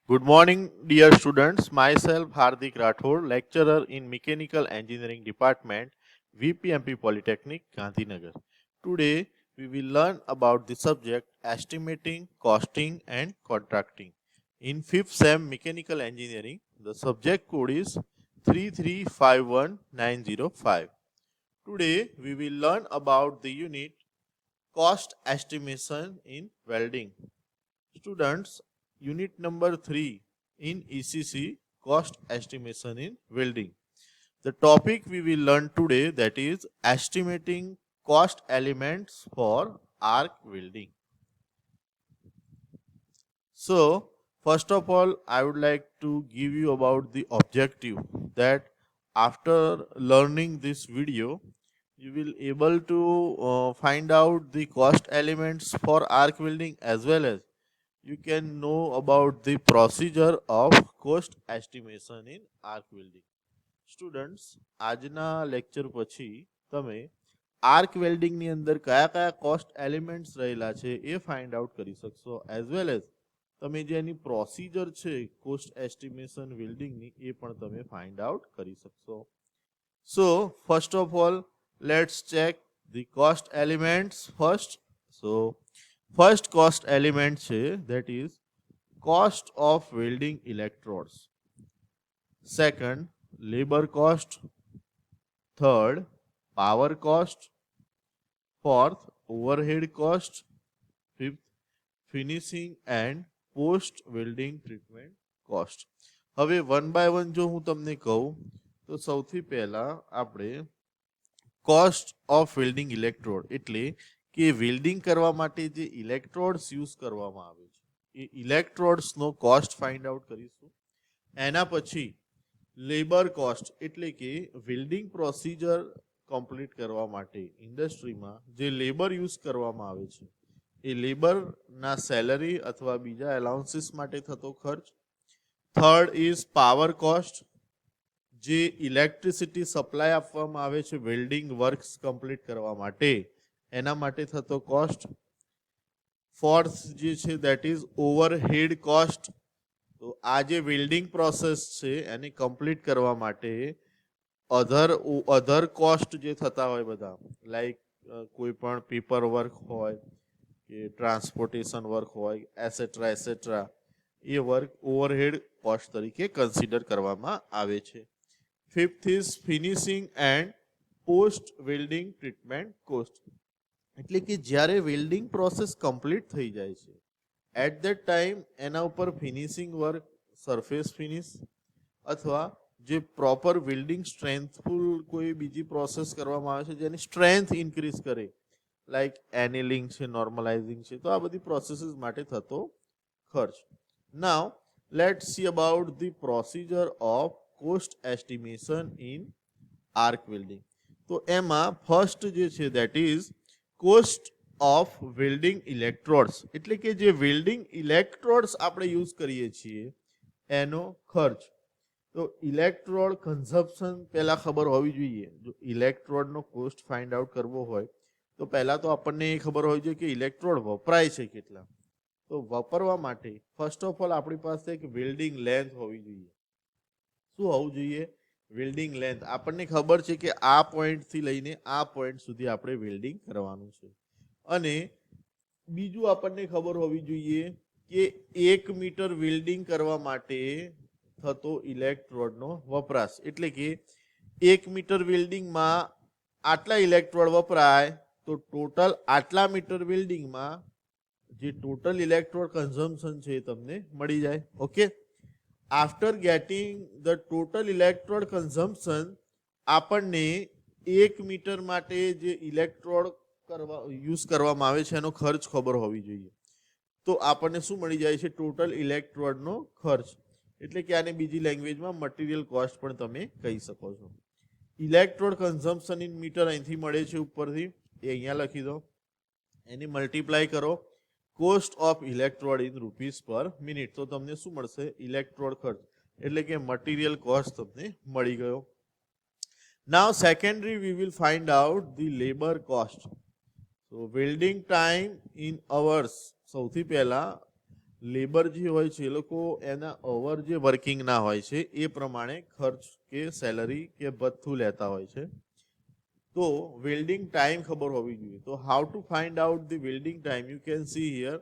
Good morning, dear students. Myself Hardik Rathod, lecturer in Mechanical Engineering Department, VPMP Polytechnic, Gandhinagar. Today, we will learn about the subject estimating, costing, and contracting. In 5th SEM Mechanical Engineering, the subject code is 3351905. Today, we will learn about the unit cost estimation in welding. Students, unit number 3 in ECC, cost estimation in welding. The topic we will learn today, that is estimating cost elements for arc welding. So, first of all, I would like to give you about the objective, that after learning this video, you will able to find out the cost elements for arc welding, as well as you can know about the procedure of cost estimation in arc welding. Students, આજના lecture પછી તમે arc વેલ્ડિંગની અંદર કયા કયા cost elements રહેલા છે એ find out કરી શકશો, એઝ વેલ એઝ તમે જે એની પ્રોસિજર છે કોસ્ટ એસ્ટિમેશન વેલ્ડિંગની એ પણ તમે ફાઇન્ડ આઉટ કરી શકશો. So first of all let's check the cost elements first. So first cost element છે that is cost of welding electrodes. Second, labor cost. Third, power cost. Fourth, overhead cost. Fifth, finishing and post welding treatment cost. હવે one by one જો હું તમને કહું તો સૌથી પહેલા આપણે કોસ્ટ ઓફ વેલ્ડિંગ ઇલેક્ટ્રોડ એટલે કે વેલ્ડિંગ કરવા માટે જે ઇલેક્ટ્રોડ્સ યુઝ કરવામાં આવે છે એ ઇલેક્ટ્રોડ્સનો કોસ્ટ ફાઇન્ડ આઉટ કરીશું. એના પછી લેબર કોસ્ટ એટલે કે વેલ્ડિંગ પ્રોસિજર કમ્પ્લીટ કરવા માટે ઇન્ડસ્ટ્રીમાં જે લેબર યુઝ કરવામાં આવે છે એ લેબરના સેલરી અથવા બીજા એલાઉન્સીસ માટે થતો ખર્ચ. થર્ડ ઇઝ પાવર કોસ્ટ, જે ઇલેક્ટ્રિસિટી સપ્લાય આપવામાં આવે છે વેલ્ડિંગ વર્ક્સ કમ્પ્લીટ કરવા માટે એના માટે થતો કોસ્ટ. ફોર્થ જે છે દેટ ઇઝ ઓવરહેડ કોસ્ટ. તો આ જે વેલ્ડિંગ પ્રોસેસ છે એને કમ્પ્લીટ કરવા માટે અધર કોસ્ટ જે થતા હોય બધા, લાઈક કોઈ પણ પેપર વર્ક હોય કે ટ્રાન્સપોર્ટેશન વર્ક હોય એસેટ્રા એસેટ્રા, એ વર્ક ઓવરહેડ કોસ્ટ તરીકે કન્સિડર કરવામાં આવે છે. Fifth is finishing and post welding treatment cost, એટલે કે જ્યારે વેલ્ડિંગ પ્રોસેસ કમ્પ્લીટ થઈ જાય છે એટ ધેટ ટાઈમ એના ઉપર ફિનિશિંગ વર્ક, સરફેસ ફિનિશ અથવા જે પ્રોપર વેલ્ડિંગ સ્ટ્રેન્થફુલ કોઈ બીજી પ્રોસેસ કરવામાં આવે છે જેની સ્ટ્રેન્થ ઇન્ક્રીઝ કરે, લાઈક એનિલિંગ છે, નોર્મલાઇઝિંગ છે, તો આ બધી પ્રોસેસીસ માટે થતો ખર્ચ. નાવ let's see about the procedure of cost estimation in arc welding. તો એમાં ફર્સ્ટ જે છે that is cost of welding electrodes, એટલે કે જે વેલ્ડિંગ ઇલેક્ટ્રોડ્સ આપણે યુઝ કરીએ છીએ એનો ખર્ચ. તો ઇલેક્ટ્રોડ કન્ઝપ્શન પહેલા ખબર હોવી જોઈએ. જો ઇલેક્ટ્રોડનો કોસ્ટ ફાઇન્ડ આઉટ કરવો હોય તો પહેલા તો આપણને એ ખબર હોવી જોઈએ કે ઇલેક્ટ્રોડ વપરાય છે કેટલા. તો વાપરવા માટે ફર્સ્ટ ઓફ ઓલ આપણી પાસે એક વેલ્ડિંગ લેન્થ હોવી જોઈએ. શું હોવું જોઈએ? Welding length. આપણને ખબર છે કે આ પોઈન્ટથી લઈને આ પોઈન્ટ સુધી આપણે વેલ્ડિંગ કરવાનું છે. અને બીજું આપણને ખબર હોવી જોઈએ કે 1 મીટર વેલ્ડિંગ કરવા માટે થતો ઇલેક્ટ્રોડનો વપરાશ, એટલે કે 1 મીટર વેલ્ડિંગમાં આટલા ઇલેક્ટ્રોડ વપરાય તો ટોટલ આટલા મીટર વેલ્ડિંગમાં જે ટોટલ ઇલેક્ટ્રોડ કન્ઝમ્પશન છે એ તમને મળી જાય. Okay, after gating the total electrode consumption આપણને 1 મીટર માટે જે ઇલેક્ટ્રોડ યુઝ કરવામાં આવે છે એનો ખર્ચ ખબર હોવી જોઈએ. તો આપણને શું મળી જાય છે? ટોટલ ઇલેક્ટ્રોડનો ખર્ચ, એટલે કે આને બીજી લેંગ્વેજમાં મટીરિયલ કોસ્ટ પણ તમે કહી શકો છો. ઇલેક્ટ્રોડ કન્ઝમ્પશન ઇન મીટર અહીંથી મળે છે ઉપરથી, એ અહીંયા લખી દો. એને મલ્ટીપ્લાય કરો cost of electrode in rupees પર મિનિટ, તો તમને શું મળશે? ઇલેક્ટ્રોડ ખર્ચ, એટલે કે મટીરિયલ કોસ્ટ તમને મળી ગયો. Now secondary we will find out the labour cost. So welding time in hours. સૌથી પહેલા લેબર જે હોય છે એ લોકો એના અવર જે વર્કિંગના હોય છે એ પ્રમાણે ખર્ચ કે સેલરી કે ભથ્થું લેતા હોય છે. તો વેલ્ડિંગ ટાઈમ ખબર હોવી જોઈએ. તો how to find out the welding time, you can see here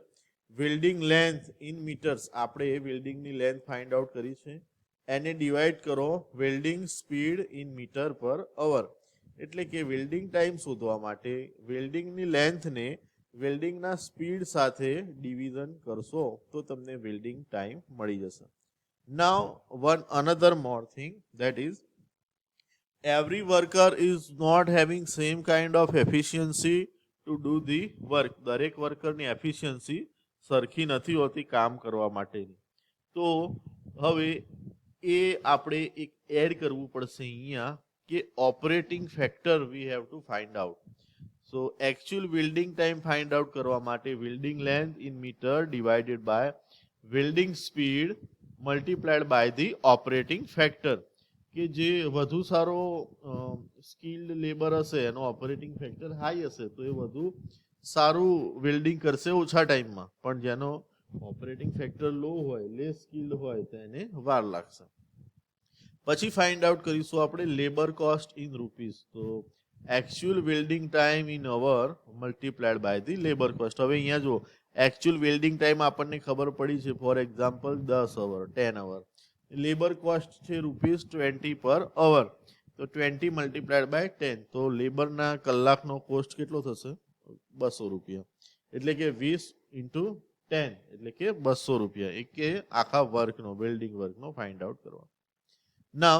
welding length in metres. આપણે વેલ્ડિંગની લેન્થ ફાઇન્ડ આઉટ કરી છે. એને ડિવાઈડ કરો વેલ્ડિંગ સ્પીડ ઇન મીટર પર અવર. એટલે કે વેલ્ડિંગ ટાઈમ શોધવા માટે વેલ્ડિંગની લેન્થને વેલ્ડિંગના સ્પીડ સાથે ડિવિઝન કરશો તો તમને વેલ્ડિંગ ટાઈમ મળી જશે. Now one another more thing, that is every worker is not having same kind of efficiency to do the work. દરેક વર્કરની એફિશિયન્સી સરખી નથી હોતી કામ કરવા માટેની. તો હવે એ આપણે એક એડ કરવું પડશે અહીંયા કે operating factor we have to find out. So actual welding time find out કરવા માટે welding length in metre divided by welding speed multiplied by the operating factor. કે જે વધુ સારો સ્કિલ્ડ લેબર હશે એનો ઓપરેટિંગ ફેક્ટર હાઈ હશે તો એ વધુ સારું વેલ્ડિંગ કરશે ઓછા ટાઈમમાં, પણ જેનો ઓપરેટિંગ ફેક્ટર લો હોય, લેસ સ્કિલ્ડ હોય તો એને વાર લાગશે. પછી ફાઇન્ડ આઉટ કરીશું આપણે લેબર કોસ્ટ ઇન રૂપીઝ. તો actual welding time in hour multiplied by the labour cost. હવે અહીંયા જો એકચ્યુઅલ વેલ્ડિંગ ટાઈમ આપણને ખબર પડી છે, for example 10 hour, 10 hour. Labour cost છે ₹20 પર અવર. તો 20 મલ્ટીપ્લાઇડ બાય 10, તો લેબરના કલાકનો કોસ્ટ કેટલો થશે? ₹200. એટલે કે 20 ઇન્ટુ 10 એટલે કે ₹200. એ કે આખા વર્કનો, વેલ્ડિંગ વર્કનો ફાઇન્ડ આઉટ કરવા. Now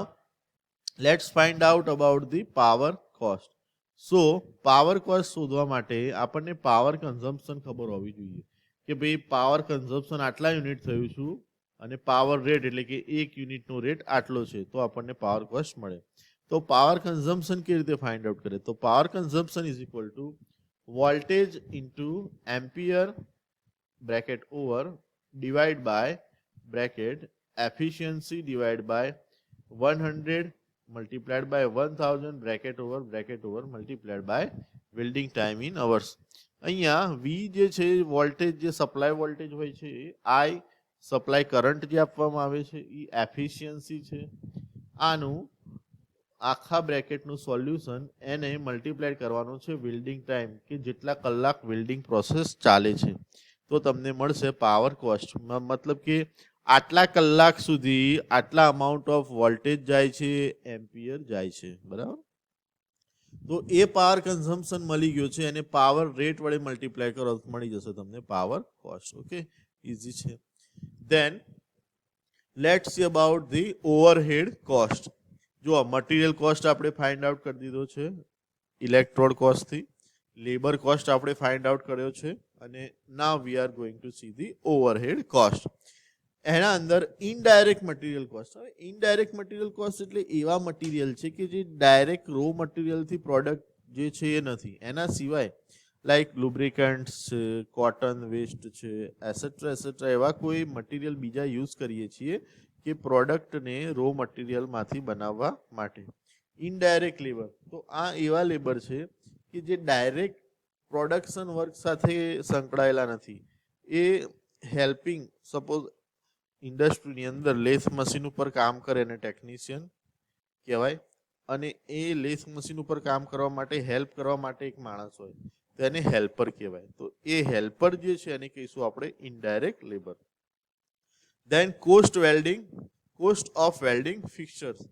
let's find out about the power cost. So power cost શોધવા માટે આપણને પાવર કન્ઝમ્પશન ખબર હોવી જોઈએ કે ભાઈ પાવર કન્ઝમ્પશન આટલા યુનિટ થયું છું અને પાવર રેટ એટલે કે 1 યુનિટનો રેટ આટલો છે તો આપણને પાવર કોસ્ટ મળે. તો પાવર કન્ઝમ્પશન કેવી રીતે ફાઇન્ડ આઉટ કરે? તો power consumption is equal to voltage into ampere bracket over divide by bracket efficiency divide by 100 multiplied by 1000 bracket over multiplied by welding time in hours. અહીંયા V જે છે voltage, જે supply voltage હોય છે, I supply current જે આપવામાં આવે છે, એ એફિશિયન્સી છે. આનું આખા બ્રેકેટનું સોલ્યુશન એને મલ્ટીપ્લાય કરવાનું છે વેલ્ડિંગ ટાઈમ, કે જેટલા કલાક વેલ્ડિંગ પ્રોસેસ ચાલે છે, તો તમને મળશે પાવર કોસ્ટ. મતલબ કે આટલા કલાક સુધી આટલા અમાઉન્ટ ઓફ વોલ્ટેજ જાય છે, એમ્પિયર જાય છે, બરાબર. તો એ પાવર કન્ઝમ્પશન મળી ગયો છે અને પાવર રેટ વડે મલ્ટીપ્લાય કરો મળી જશે તમને પાવર કોસ્ટ. ઓકે, ઇઝી છે. Then let's see about the overhead cost. જો મટીરિયલ કોસ્ટ આપણે ફાઇન્ડ આઉટ કરી દીધો છે ઇલેક્ટ્રોડ કોસ્ટથી, લેબર કોસ્ટ આપણે ફાઇન્ડ આઉટ કર્યો છે, અને now we are going to see the overhead cost. એના અંદર ઇનડાયરેક્ટ મટીરિયલ કોસ્ટ. હવે ઇનડાયરેક્ટ મટીરિયલ કોસ્ટ એટલે એવા મટીરિયલ છે કે જે ડાયરેક્ટ રો મટીરિયલથી પ્રોડક્ટ જે છે એ નથી, એના સિવાય લાઈક લુબ્રિકન્ટ્સ છે, કોટન વેસ્ટ છે, એસેટ્રા એવા કોઈ મટીરિયલ બીજા યુઝ કરીએ છીએ કે પ્રોડક્ટને રો મટીરિયલમાંથી બનાવવા માટે. ઇનડાયરેક્ટ લેબર, તો આ એવા લેબર છે કે જે ડાયરેક્ટ પ્રોડક્શન વર્ક સાથે સંકળાયેલા નથી. એ હેલ્પિંગ, સપોઝ ઇન્ડસ્ટ્રીની અંદર લેથ મશીન ઉપર કામ કરે એને ટેકનિશિયન કહેવાય, અને એ લેથ મશીન ઉપર કામ કરવા માટે હેલ્પ કરવા માટે એક માણસ હોય તો એને હેલ્પર કહેવાય. તો એ હેલ્પર જે છે એને કહીશું આપણે indirect labour. Then cost welding, cost of welding fixtures.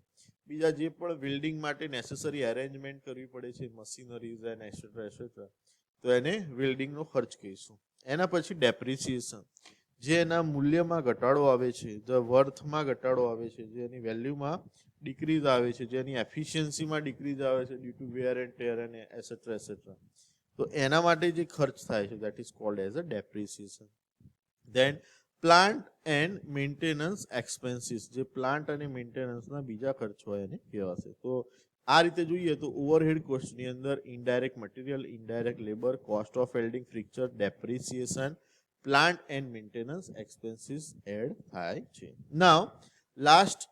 બીજા જે પણ વેલ્ડિંગ માટે નેસેસરી અરેન્જમેન્ટ કરવી પડે છે, મશીનરીઝ એન્ડ એસેટ્રા, તો એને વેલ્ડિંગનો ખર્ચ કહીશું. એના પછી ડેપ્રિસિએશન, જે એના મૂલ્યમાં ઘટાડો આવે છે, જે વર્થમાં ઘટાડો આવે છે, જે એની વેલ્યુમાં ડિક્રીઝ આવે છે, જેની એફિશિયન્સીમાં ડિક્રીઝ આવે છે due to wear and tear અને એસેટ્રા, તો એના માટે જે ખર્ચ થાય છે that is called as a depreciation. Then plant and maintenance expenses, જે પ્લાન્ટ અને મેન્ટેનન્સના બીજા ખર્ચ હોય એને કહેવાશે. તો આ રીતે જોઈએ તો ઓવરહેડ કોસ્ટની અંદર indirect material, indirect labour, cost of welding fixture, depreciation, plant and maintenance expenses add થાય છે. Now last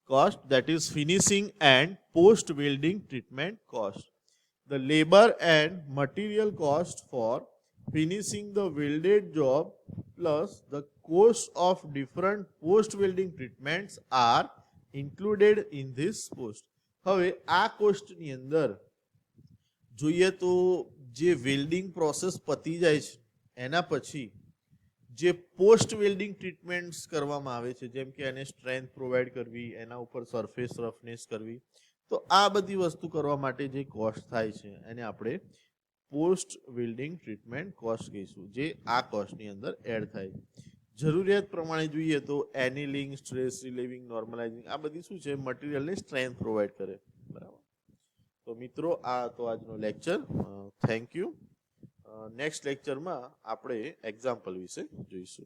cost, that is finishing and post welding treatment cost. The labor and material cost for finishing the welded job plus the cost of different post welding treatments are included in this post. હવે આ cost ની અંદર જોઈએ તો જે welding process પતી જાય છે એના પછી જે પોસ્ટ વેલ્ડિંગ ટ્રીટમેન્ટ્સ કરવામાં આવે છે, જેમ કે એને સ્ટ્રેન્થ પ્રોવાઈડ કરવી, એના ઉપર સરફેસ રફનેસ કરવી, તો આ બધી વસ્તુ કરવા માટે જે કોસ્ટ થાય છે એને આપણે પોસ્ટ વેલ્ડિંગ ટ્રીટમેન્ટ કોસ્ટ કહીશું, જે આ કોસ્ટની અંદર એડ થાય. જરૂરિયાત પ્રમાણે જોઈએ તો એનિલિંગ, સ્ટ્રેસ રિલીવિંગ, નોર્મલાઇઝિંગ, આ બધી શું છે, મટીરિયલને સ્ટ્રેન્થ પ્રોવાઈડ કરે. બરાબર. તો મિત્રો આ તો આજનો લેક્ચર. Thank you. નેક્સ્ટ લેક્ચરમાં આપણે એક્ઝામ્પલ વિશે જોઈશું.